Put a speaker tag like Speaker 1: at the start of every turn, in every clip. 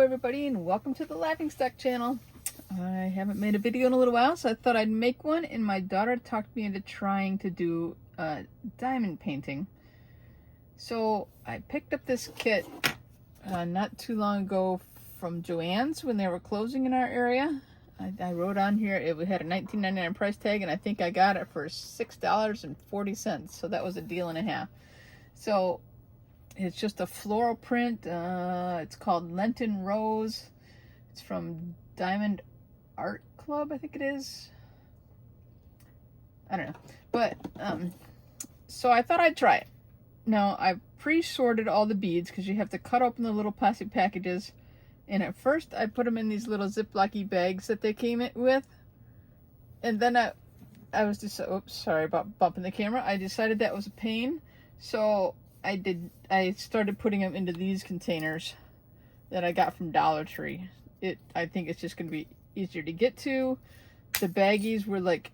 Speaker 1: everybody, and welcome to the Laughing Stock channel. I haven't made a video in a little while, so I thought I'd make one, and my daughter talked me into trying to do diamond painting. So I picked up this kit not too long ago from Joann's when they were closing in our area. I wrote on here it had a $19.99 price tag, and I think I got it for $6.40, so that was a deal and a half. So it's just a floral print. It's called Lenten Rose. It's from Diamond Art Club, I think it is. I don't know. But, so I thought I'd try it. Now, I've pre-sorted all the beads because you have to cut open the little plastic packages. And at first, I put them in these little Ziploc-y bags that they came in with. And then I was just, oops, sorry about bumping the camera. I decided that was a pain. So I started putting them into these containers that I got from Dollar Tree. I think it's just going to be easier to get to. The baggies were like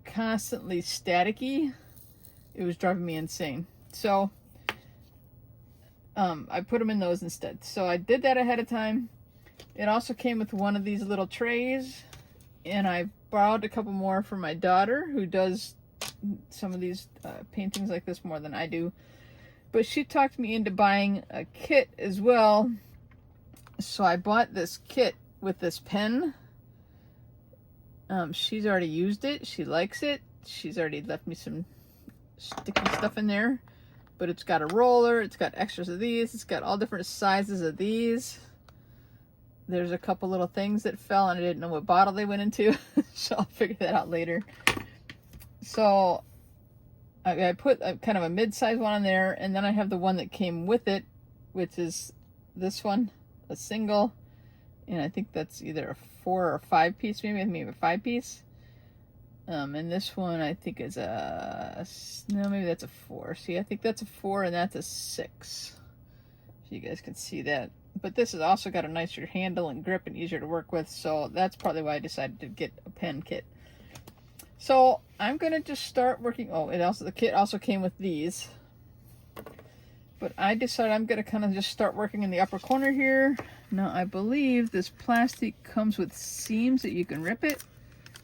Speaker 1: constantly staticky. It was driving me insane. So I put them in those instead. So I did that ahead of time. It also came with one of these little trays, and I borrowed a couple more from my daughter, who does some of these paintings like this more than I do. But she talked me into buying a kit as well. So I bought this kit with this pen. She's already used it. She likes it. She's already left me some sticky stuff in there. But it's got a roller. It's got extras of these. It's got all different sizes of these. There's a couple little things that fell, and I didn't know what bottle they went into. So I'll figure that out later. So I put kind of a mid-size one on there, and then I have the one that came with it, which is this one, a single, and I think that's either a 4 or 5 piece, maybe a 5 piece. And this one I think is no, maybe that's a 4. See, I think that's a 4 and that's a 6. So you guys can see that. But this has also got a nicer handle and grip and easier to work with, so that's probably why I decided to get a pen kit. So I'm gonna just start working. Oh, the kit also came with these. But I decided I'm gonna kind of just start working in the upper corner here. Now I believe this plastic comes with seams that you can rip it.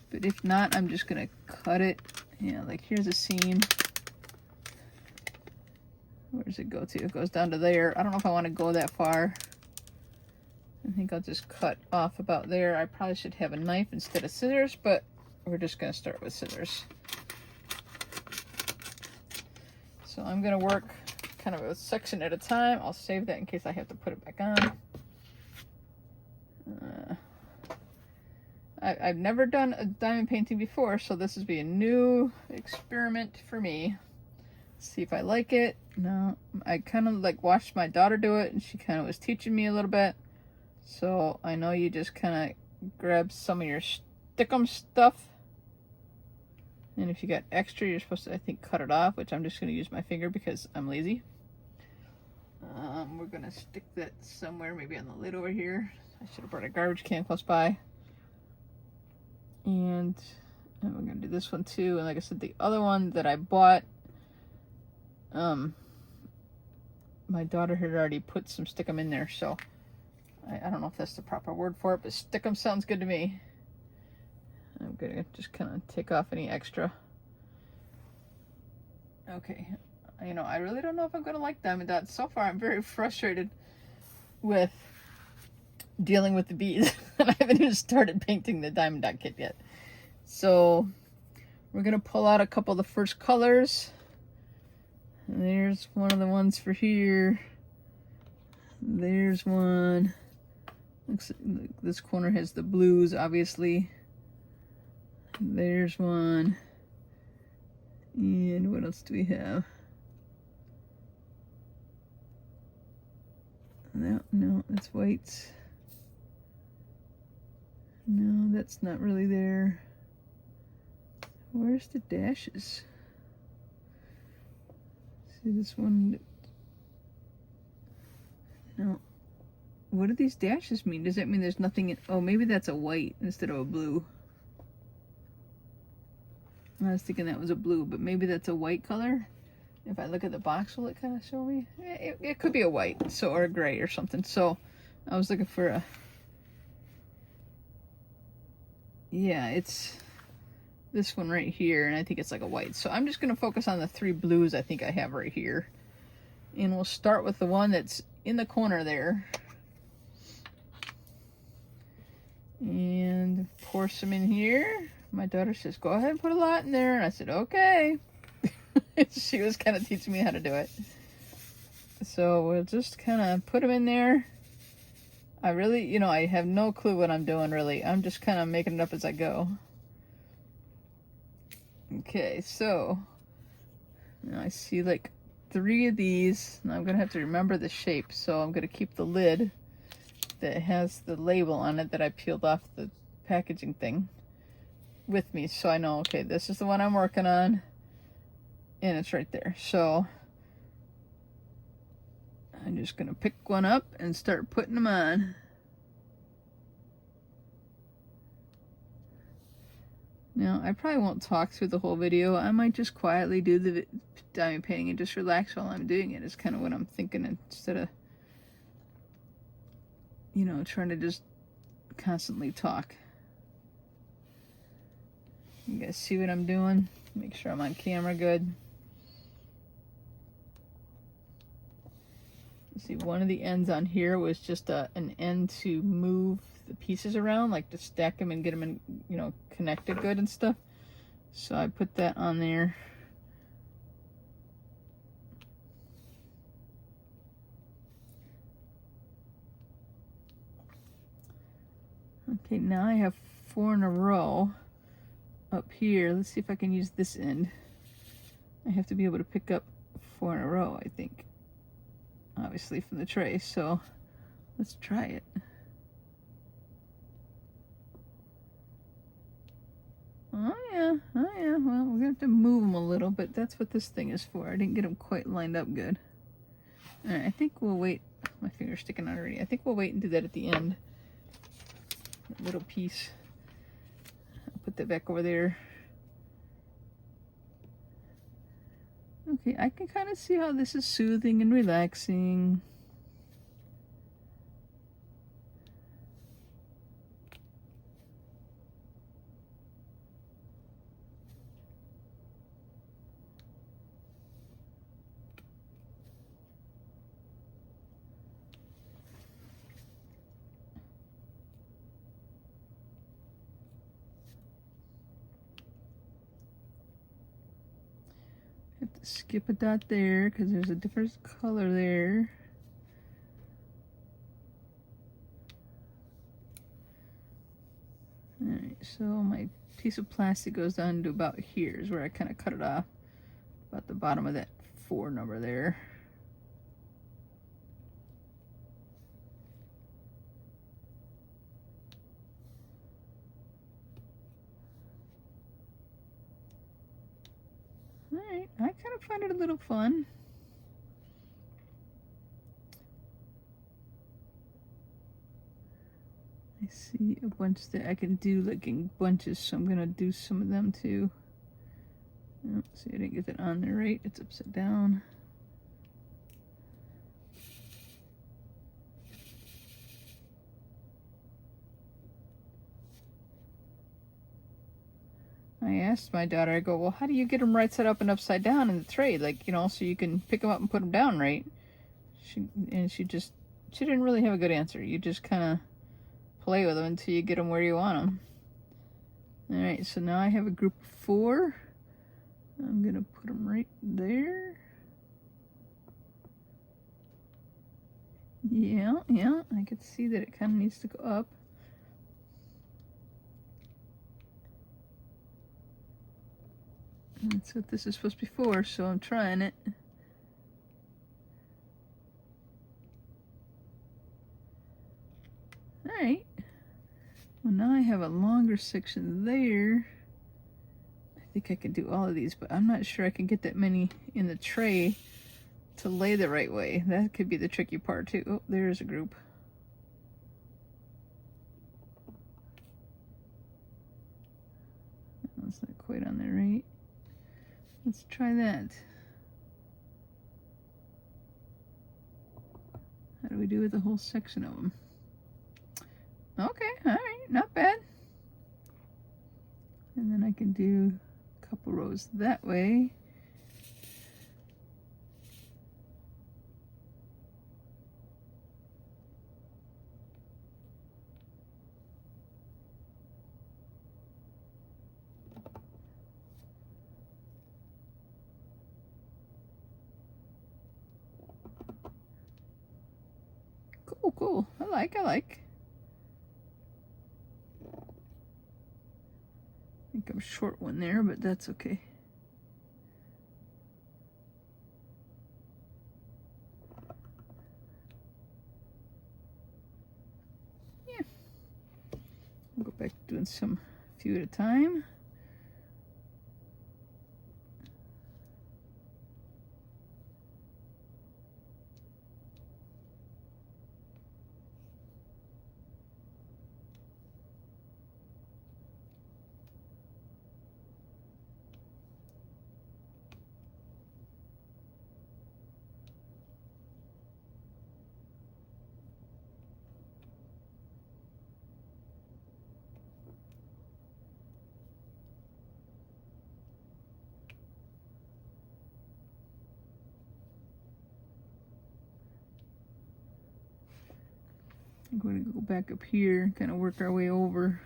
Speaker 1: But if not, I'm just gonna cut it. Yeah, like here's a seam. Where does it go to? It goes down to there. I don't know if I want to go that far. I think I'll just cut off about there. I probably should have a knife instead of scissors, but we're just gonna start with scissors. So I'm gonna work kind of a section at a time. I'll save that in case I have to put it back on. I've never done a diamond painting before, so this will be a new experiment for me. See if I like it. No, I kind of like watched my daughter do it, and she kind of was teaching me a little bit. So I know you just kind of grab some of your stickum stuff, and if you got extra, you're supposed to, I think, cut it off, which I'm just going to use my finger because I'm lazy. We're going to stick that somewhere, maybe on the lid over here. I should have brought a garbage can close by. And we're going to do this one too. And like I said, the other one that I bought, my daughter had already put some stickum in there, so I don't know if that's the proper word for it, but stickum sounds good to me. I'm gonna just kind of take off any extra. Okay, you know, I really don't know if I'm gonna like diamond dots. So far, I'm very frustrated with dealing with the beads. I haven't even started painting the diamond dot kit yet. So we're gonna pull out a couple of the first colors. And there's one of the ones for here. There's one. Looks like this corner has the blues, obviously. There's one. And what else do we have? No, that's white. No, that's not really there. Where's the dashes? See this one? No. What do these dashes mean? Does that mean there's nothing in... Oh, maybe that's a white instead of a blue. I was thinking that was a blue, but maybe that's a white color. If I look at the box, will it kind of show me? It could be a white, so, or a gray or something. So I was looking for a, yeah, it's this one right here, and I think it's like a white. So I'm just going to focus on the 3 blues I think I have right here. And we'll start with the one that's in the corner there. And pour some in here. My daughter says, go ahead and put a lot in there. And I said, okay. She was kind of teaching me how to do it. So we'll just kind of put them in there. I really, you know, I have no clue what I'm doing really. I'm just kind of making it up as I go. Okay, so now I see like 3 of these. Now I'm going to have to remember the shape. So I'm going to keep the lid that has the label on it that I peeled off the packaging thing with me. So I know, okay, this is the one I'm working on. And it's right there. So I'm just going to pick one up and start putting them on. Now, I probably won't talk through the whole video. I might just quietly do the diamond painting and just relax while I'm doing it. Is kind of what I'm thinking, instead of, you know, trying to just constantly talk. You guys see what I'm doing? Make sure I'm on camera good. See, one of the ends on here was just an end to move the pieces around, like to stack them and get them in, you know, connected good and stuff. So I put that on there. Okay, now I have 4 in a row up here. Let's see if I can use this end. I have to be able to pick up 4 in a row, I think. Obviously from the tray, so let's try it. Oh yeah, well, we're gonna have to move them a little, but that's what this thing is for. I didn't get them quite lined up good. All right, I think we'll wait. My finger's sticking out already. I think we'll wait and do that at the end. That little piece. I'll put that back over there. Okay, I can kind of see how this is soothing and relaxing. Have to skip a dot there because there's a different color there. Alright, so my piece of plastic goes down to about here is where I kind of cut it off. About the bottom of that 4 number there. Alright, I kind of find it a little fun. I see a bunch that I can do like in bunches, so I'm gonna do some of them too. Oh, see, I didn't get that on there right. It's upside down. I asked my daughter, I go, well, how do you get them right side up and upside down in the tray? Like, you know, so you can pick them up and put them down right. She didn't really have a good answer. You just kind of play with them until you get them where you want them. All right, so now I have a group of 4. I'm gonna put them right there. Yeah, I could see that it kind of needs to go up. That's what this is supposed to be for, so I'm trying it. Alright. Well, now I have a longer section there. I think I can do all of these, but I'm not sure I can get that many in the tray to lay the right way. That could be the tricky part too. Oh, there's a group. That's not quite on there, right? Let's try that. How do we do with the whole section of them? Okay, all right, not bad. And then I can do a couple rows that way. Cool, cool. I like. I think I'm short one there, but that's okay. Yeah. I'll go back to doing some few at a time. I'm going to go back up here and kind of work our way over.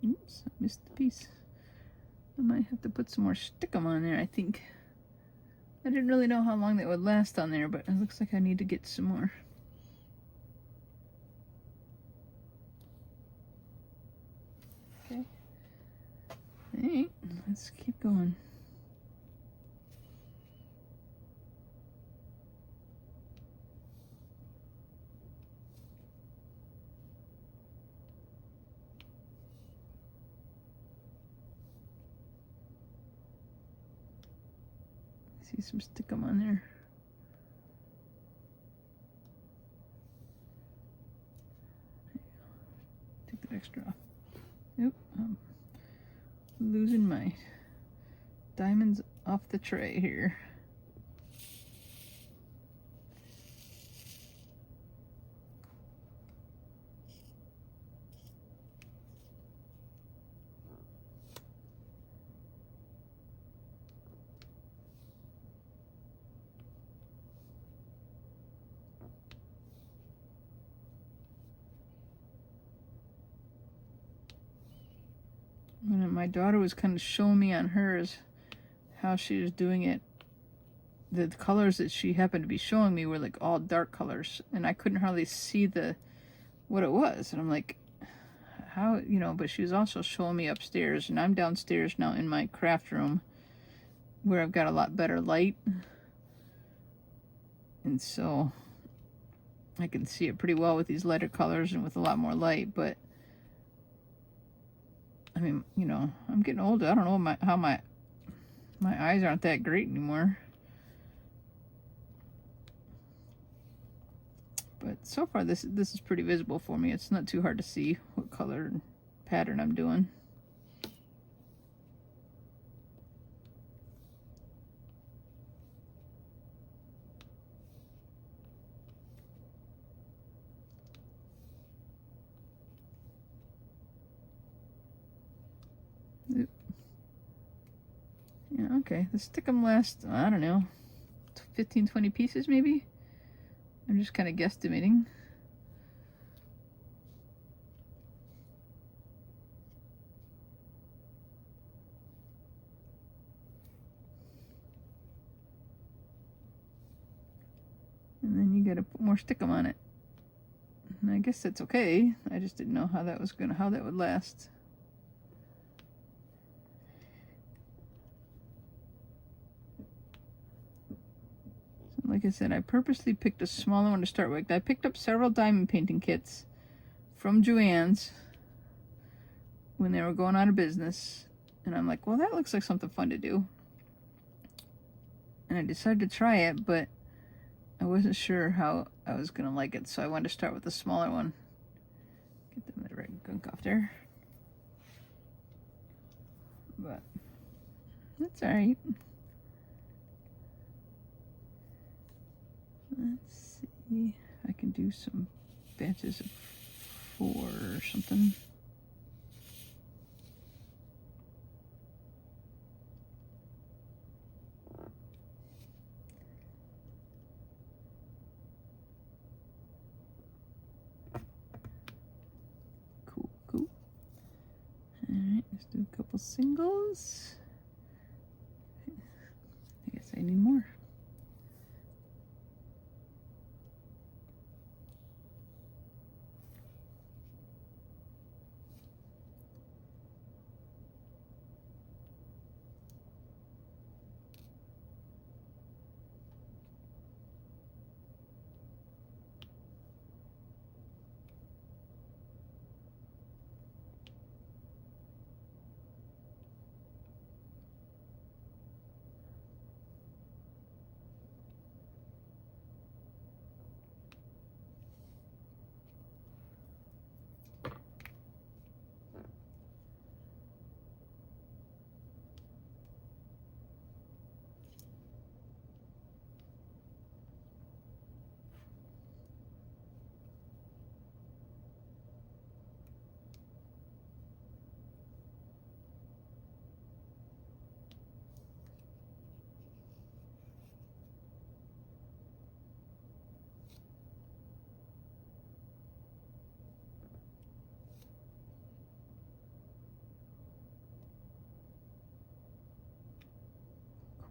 Speaker 1: Oops, I missed the piece. I might have to put some more stickum on there, I think. I didn't really know how long that would last on there, but it looks like I need to get some more. Okay. Alright, let's keep going. See some stickum on there. Take that extra off. Nope, I'm losing my diamonds off the tray here. And my daughter was kind of showing me on hers how she was doing it. The colors that she happened to be showing me were like all dark colors, and I couldn't hardly see what it was. And I'm like, how, you know, but she was also showing me upstairs, and I'm downstairs now in my craft room where I've got a lot better light. And so I can see it pretty well with these lighter colors and with a lot more light, but I mean, you know, I'm getting older. I don't know how my eyes aren't that great anymore. But so far, this is pretty visible for me. It's not too hard to see what color and pattern I'm doing. Yeah, okay. The stickum lasts, I don't know, 15, 20 pieces maybe? I'm just kind of guesstimating. And then you gotta put more stickum on it. And I guess that's okay. I just didn't know how that would last. like I said, I purposely picked a smaller one to start with. I picked up several diamond painting kits from Joann's when they were going out of business. And I'm like, well, that looks like something fun to do. And I decided to try it, but I wasn't sure how I was going to like it. So I wanted to start with the smaller one. Get the right gunk off there. But that's all right. Let's see if I can do some batches of 4 or something. Cool, cool. All right, let's do a couple singles. I guess I need more.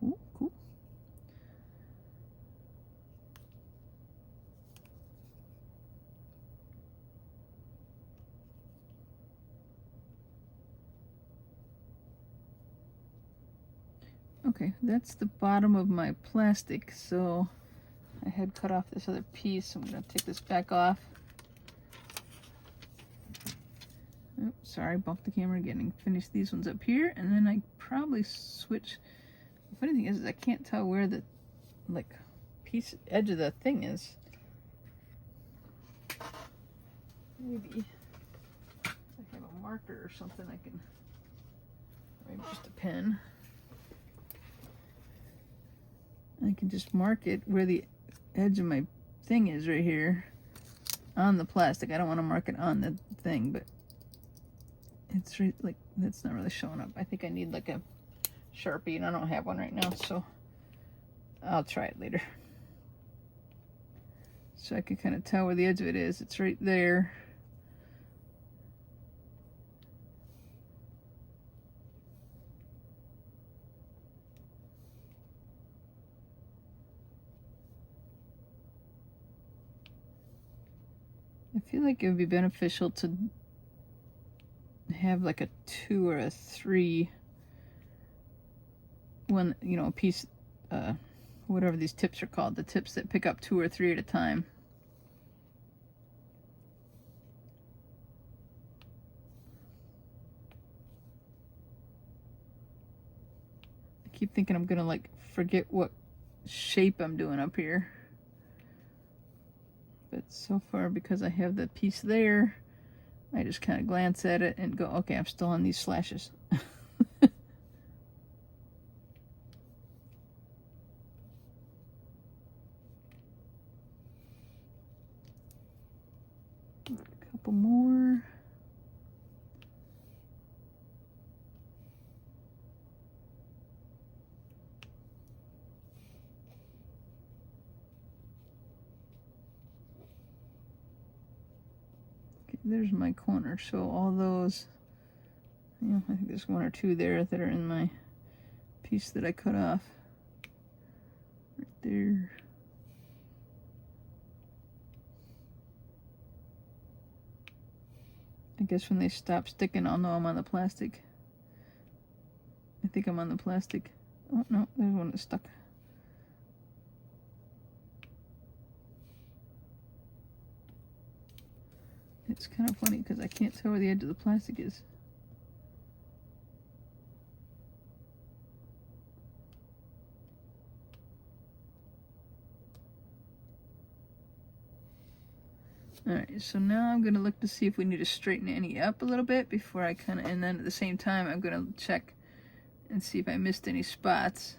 Speaker 1: Cool, cool. Okay, that's the bottom of my plastic, so I had cut off this other piece. I'm going to take this back off. Oh, sorry, bumped the camera again and finish these ones up here, and then I probably switch. The funny thing is I can't tell where the edge of the thing is. Maybe if I have a marker or something I can, maybe just a pen. I can just mark it where the edge of my thing is right here on the plastic. I don't want to mark it on the thing, but it's right, like, that's not really showing up. I think I need like a Sharpie, and I don't have one right now, so I'll try it later. So I can kind of tell where the edge of it is. It's right there. I feel like it would be beneficial to have like a 2 or a 3 one, you know, a piece, whatever these tips are called, the tips that pick up 2 or 3 at a time. I keep thinking I'm gonna like forget what shape I'm doing up here. But so far, because I have the piece there, I just kind of glance at it and go, okay, I'm still on these slashes. A couple more. There's my corner, so all those, you know, I think there's 1 or 2 there that are in my piece that I cut off. Right there. I guess when they stop sticking, I'll know I'm on the plastic. I think I'm on the plastic. Oh, no, there's one that's stuck. It's kind of funny because I can't tell where the edge of the plastic is. Alright, so now I'm going to look to see if we need to straighten any up a little bit before I kind of, and then at the same time I'm going to check and see if I missed any spots.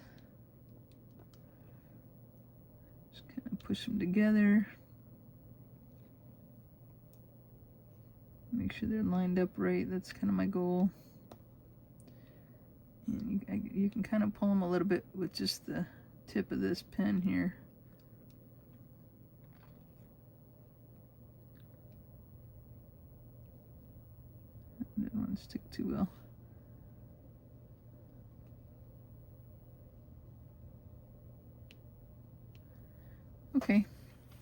Speaker 1: Just kind of push them together. Make sure they're lined up right, that's kind of my goal. And you can kind of pull them a little bit with just the tip of this pen here. Didn't want to stick too well. Okay,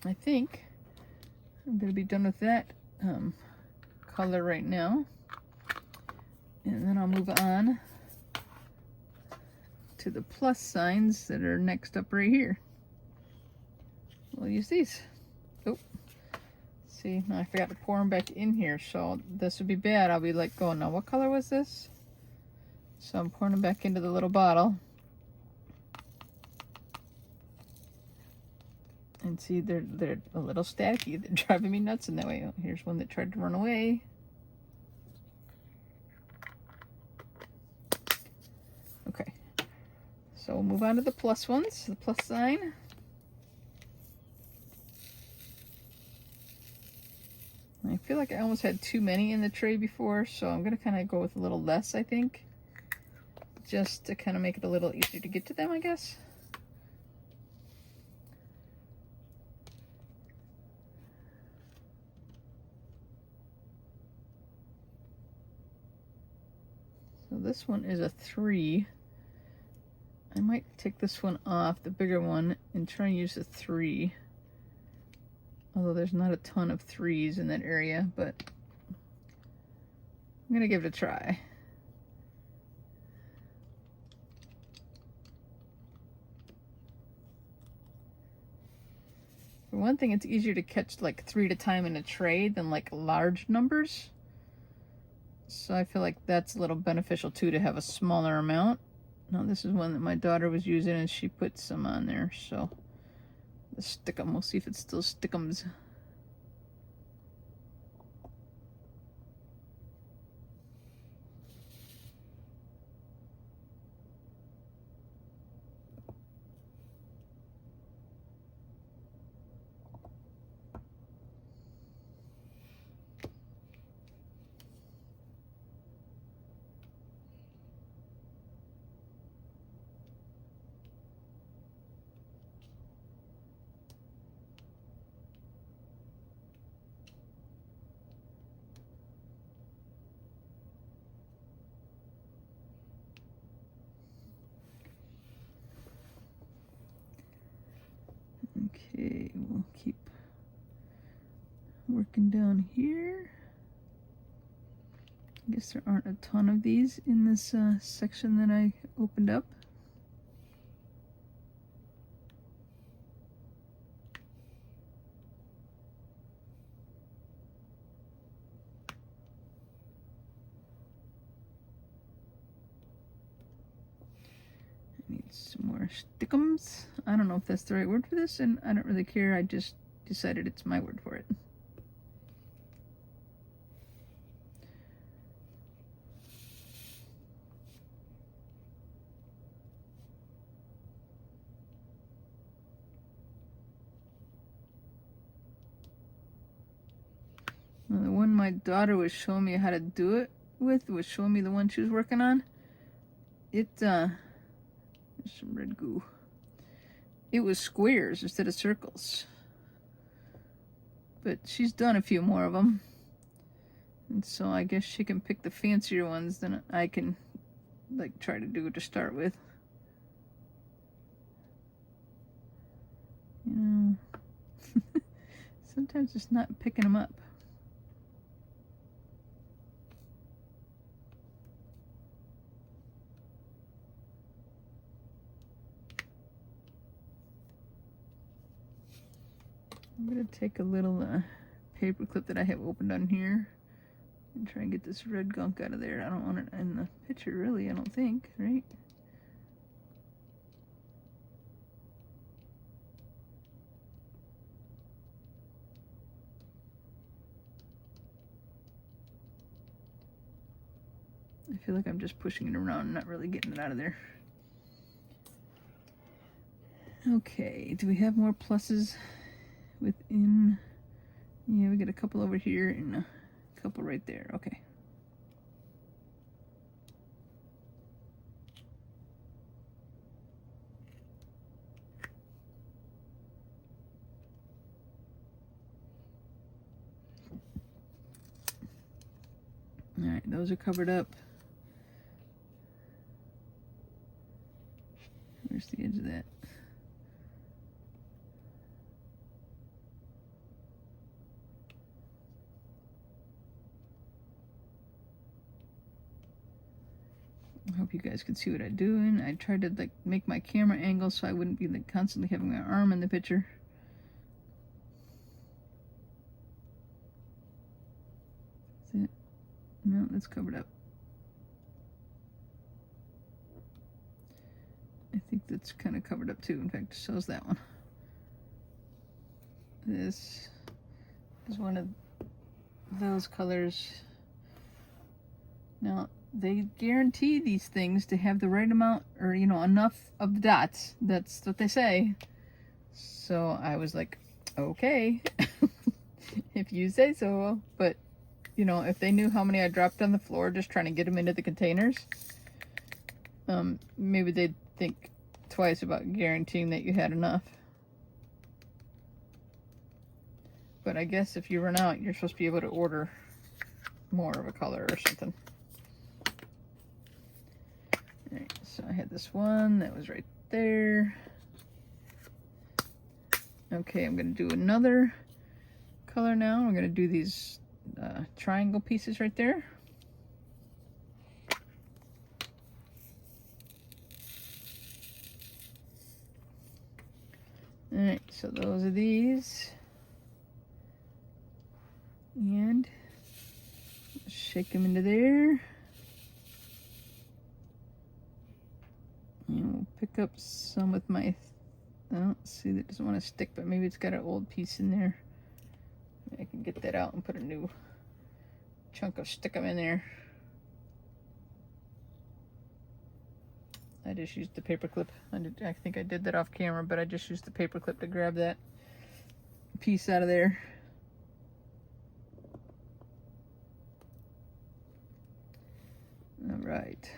Speaker 1: I think I'm going to be done with that color right now. And then I'll move on to the plus signs that are next up right here. We'll use these. Oh. See, now I forgot to pour them back in here, so this would be bad. I'll be like going, now what color was this? So I'm pouring them back into the little bottle. And see, they're a little staticky. They're driving me nuts in that way. Oh, here's one that tried to run away. Okay, so we'll move on to the plus ones, the plus sign. I feel like I almost had too many in the tray before, so I'm going to kind of go with a little less, I think. Just to kind of make it a little easier to get to them, I guess. So this one is a 3. I might take this one off, the bigger one, and try and use a 3. Although there's not a ton of 3s in that area, but I'm gonna give it a try. For one thing, it's easier to catch like 3 at a time in a tray than like large numbers. So I feel like that's a little beneficial too, to have a smaller amount. Now this is one that my daughter was using and she put some on there, so let's stick 'em. We'll see if it still stickums. Okay, we'll keep working down here. I guess there aren't a ton of these in this section that I opened up. I need some more stickums. I don't know if that's the right word for this, and I don't really care. I just decided it's my word for it. Now, the one my daughter was showing me how to do it with, was showing me the one she was working on. There's some red goo. It was squares instead of circles. But she's done a few more of them. And so I guess she can pick the fancier ones than I can like try to do to start with. You know, sometimes it's not picking them up. I'm going to take a little paper clip that I have opened on here and try and get this red gunk out of there. I don't want it in the picture, really, I don't think, right? I feel like I'm just pushing it around and not really getting it out of there. Okay, do we have more pluses within? Yeah, we got a couple over here and a couple right there. Okay. All right, those are covered up. Where's the edge of that? I hope you guys can see what I'm doing. I tried to like make my camera angle so I wouldn't be like constantly having my arm in the picture. Is it? No, that's covered up. I think that's kind of covered up too. In fact, so is that one. This is one of those colors. Now, they guarantee these things to have the right amount, or you know, enough of the dots. That's what they say. So I was like, okay, if you say so. But you know, if they knew how many I dropped on the floor just trying to get them into the containers, maybe they'd think twice about guaranteeing that you had enough. But I guess if you run out, you're supposed to be able to order more of a color or something. Alright, so I had this one that was right there. Okay, I'm going to do another color now. I'm going to do these triangle pieces right there. Alright, so those are these. And shake them into there. And we'll pick up some with my, I don't see, that doesn't want to stick, but maybe it's got an old piece in there. I can get that out and put a new chunk of stick 'em in there. I just used the paper clip. I think I did that off camera, but I just used the paper clip to grab that piece out of there. All right,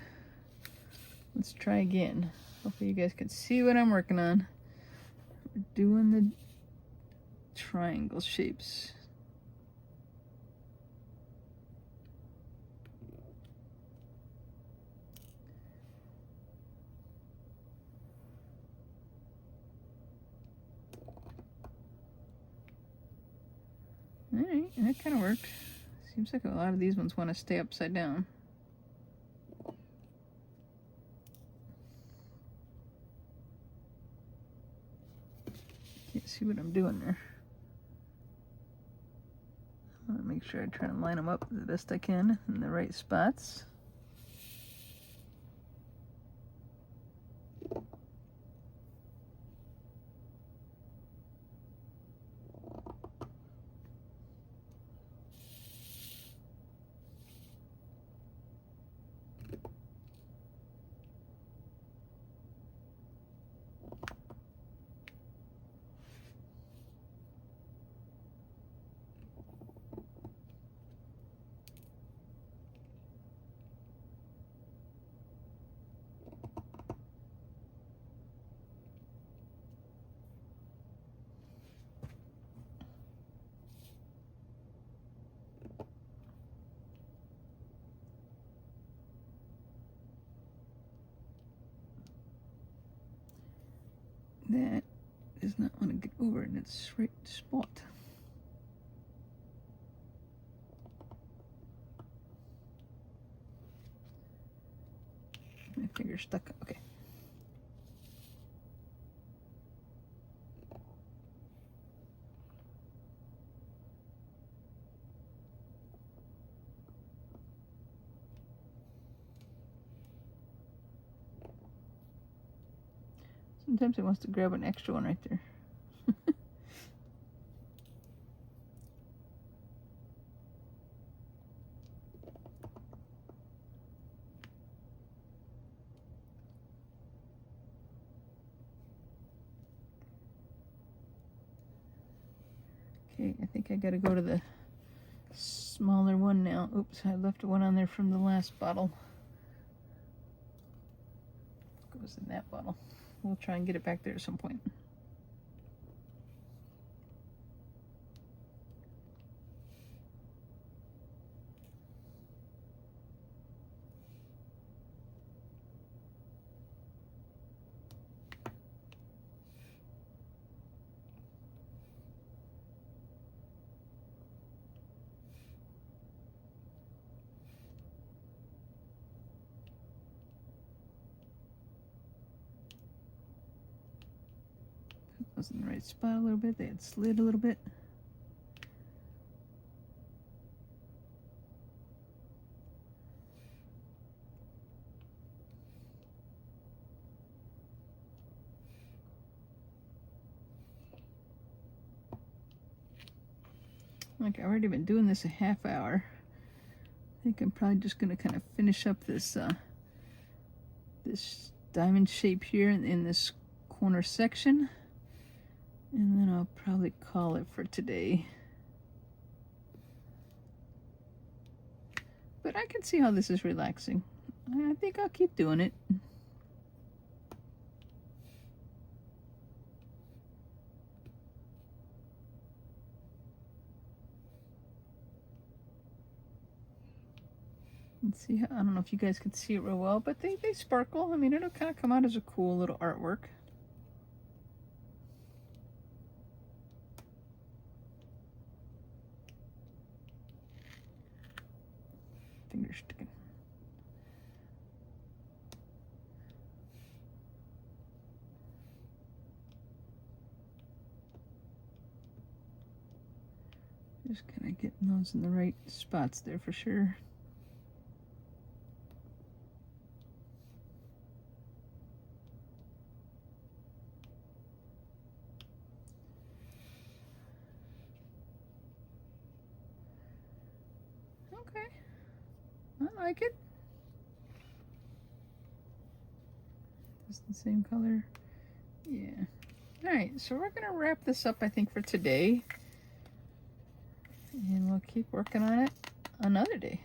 Speaker 1: let's try again. Hopefully you guys can see what I'm working on. We're doing the triangle shapes. All right, that kind of worked. Seems like a lot of these ones want to stay upside down. Can't see what I'm doing there. I want to make sure I try to line them up the best I can in the right spots. That does not want to get over in its right spot. My finger's stuck. Okay. Sometimes it wants to grab an extra one right there. Okay, I think I gotta go to the smaller one now. Oops, I left one on there from the last bottle. Goes in that bottle. We'll try and get it back there at some point. Was in the right spot a little bit. They had slid a little bit. Like, I've already been doing this a half hour. I think I'm probably just going to kind of finish up this this diamond shape here in this corner section. And then I'll probably call it for today. But I can see how this is relaxing. I think I'll keep doing it. Let's see, I don't know if you guys can see it real well, but they sparkle. I mean, it'll kind of come out as a cool little artwork. Finger sticking. Just kind of getting those in the right spots there for sure. Okay. I like it. It's the same color. Yeah. Alright, so we're going to wrap this up, I think, for today. And we'll keep working on it another day.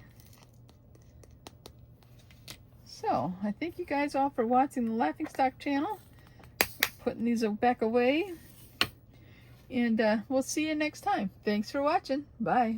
Speaker 1: So, I thank you guys all for watching the Laughingstock channel. Putting these back away. And we'll see you next time. Thanks for watching. Bye.